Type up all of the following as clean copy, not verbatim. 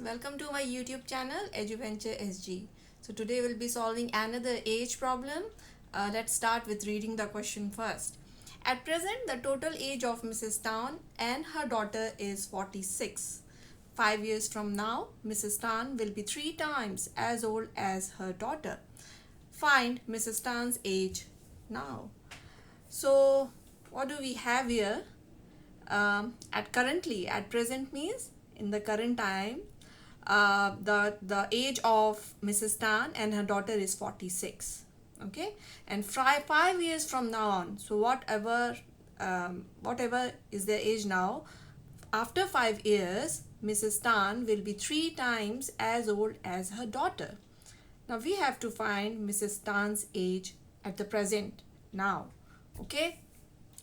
welcome to my YouTube channel EduVenture SG. So today we'll be solving another age problem. Let's start with reading the question first. At present, the total age of Mrs. Tan and her daughter is 46. 5 years from now, Mrs. Tan will be 3 times as old as her daughter. Find Mrs. Tan's age now. So what do we have here? At present means in the current time, the age of Mrs. Tan and her daughter is 46. Okay, and 5 years from now on, so whatever is their age now, after 5 years Mrs. Tan will be 3 times as old as her daughter. Now we have to find Mrs. Tan's age at the present now. Okay,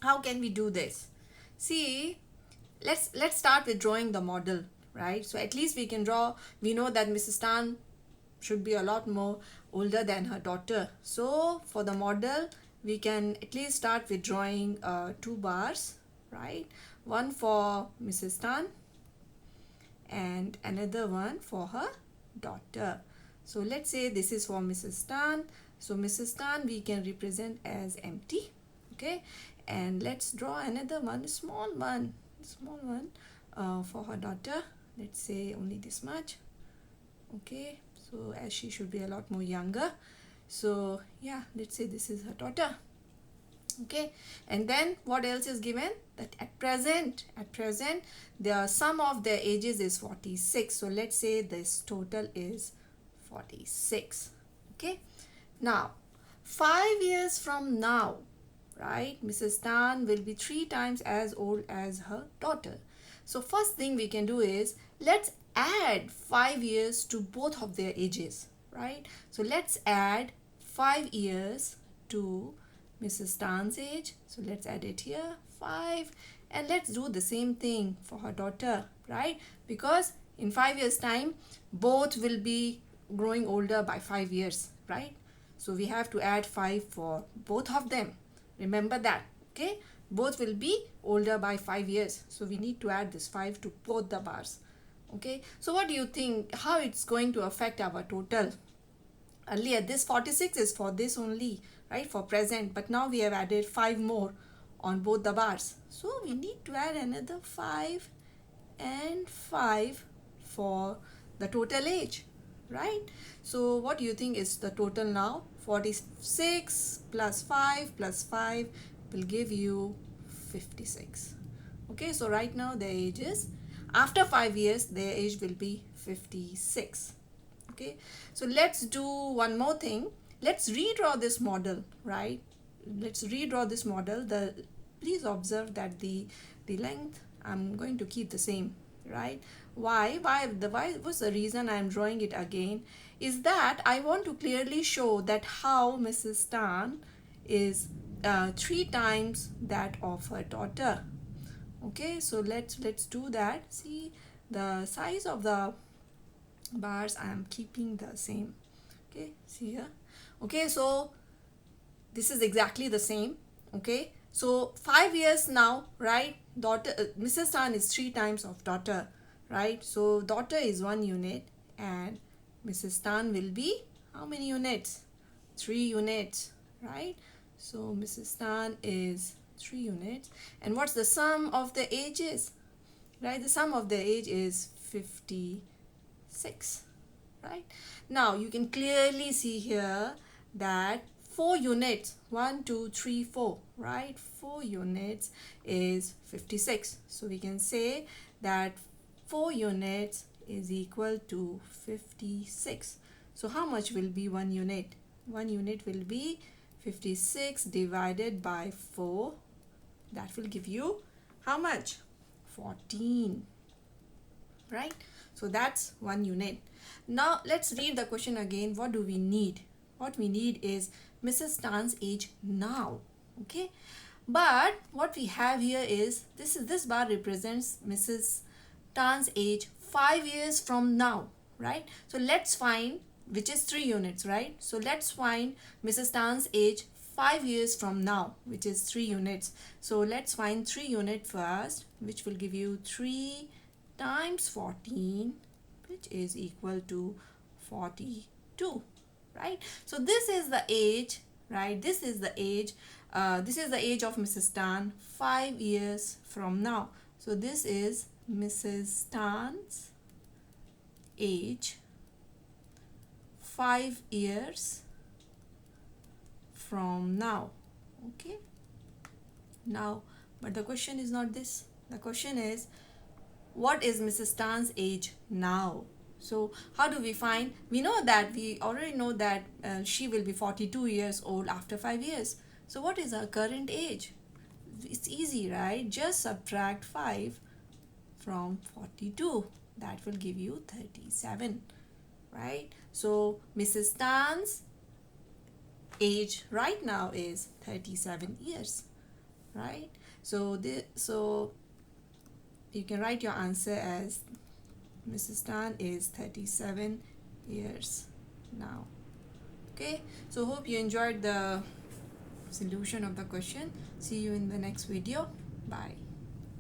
how can we do this? See, let's start with drawing the model, right? So at least we can draw, we know that Mrs. Tan should be a lot more older than her daughter. So for the model, we can at least start with drawing 2 bars, right? One for Mrs. Tan and another one for her daughter. So let's say this is for Mrs. Tan. So Mrs. Tan we can represent as empty. Okay, and let's draw another one, small one for her daughter. Let's say only this much. Okay, so as she should be a lot more younger, so yeah, let's say this is her daughter. Okay, and then what else is given? That at present the sum of their ages is 46. So let's say this total is 46. Okay, now 5 years from now, right, Mrs. Tan will be 3 times as old as her daughter. So first thing we can do is let's add 5 years to both of their ages, right? So let's add 5 years to Mrs. Tan's age. So let's add it here, 5, and let's do the same thing for her daughter, right? Because in 5 years time both will be growing older by 5 years, right? So we have to add 5 for both of them. Remember that. Okay, both will be older by 5 years, so we need to add this 5 to both the bars. Okay, so what do you think, how it's going to affect our total? Earlier this 46 is for this only, right, for present, but now we have added 5 more on both the bars, so we need to add another 5 and 5 for the total age, right? So what do you think is the total now? 46 plus 5 will give you 56. Okay, so right now their age is, after 5 years their age will be 56. Okay, so let's do one more thing. Let's redraw this model, right? Let's redraw this model. Please observe that the length I'm going to keep the same, right? Why what's the reason I'm drawing it again is that I want to clearly show that how Mrs. Tan is 3 times that of her daughter. Okay, so let's do that. See, the size of the bars I am keeping the same. Okay, see here. Okay, so this is exactly the same. Okay, so 5 years now, right? Daughter, Mrs. Tan is 3 times of daughter, right? So daughter is 1 unit and Mrs. Tan will be how many units? 3 units, right? So Mrs. Tan is 3 units. And what's the sum of the ages? Right, the sum of the age is 56, right? Now you can clearly see here that 4 units, 1 2 3 4, right? 4 units is 56. So we can say that 4 units is equal to 56. So how much will be 1 unit? 1 unit will be 56 divided by 4. That will give you how much? 14, right? So that's 1 unit. Now let's read the question again. What do we need? What we need is Mrs. Tan's age now. Okay, but what we have here is this bar represents Mrs. Tan's age 5 years from now, right? So let's find, which is 3 units, right? So let's find Mrs. Tan's age 5 years from now, which is 3 units. So let's find 3 unit first, which will give you 3 times 14 which is equal to 42, right? So this is the age, right? This is the age of Mrs. Tan 5 years from now. So this is Mrs. Tan's age 5 years from now. Okay, now, but the question is not this. The question is, what is Mrs. Tan's age now? So how do we find? We already know that she will be 42 years old after 5 years. So what is her current age? It's easy, right? Just subtract 5 from 42. That will give you 37, right? So Mrs. Tan's age right now is 37 years, right? So you can write your answer as Mrs. Tan is 37 years now. Okay, so hope you enjoyed the solution of the question. See you in the next video. Bye.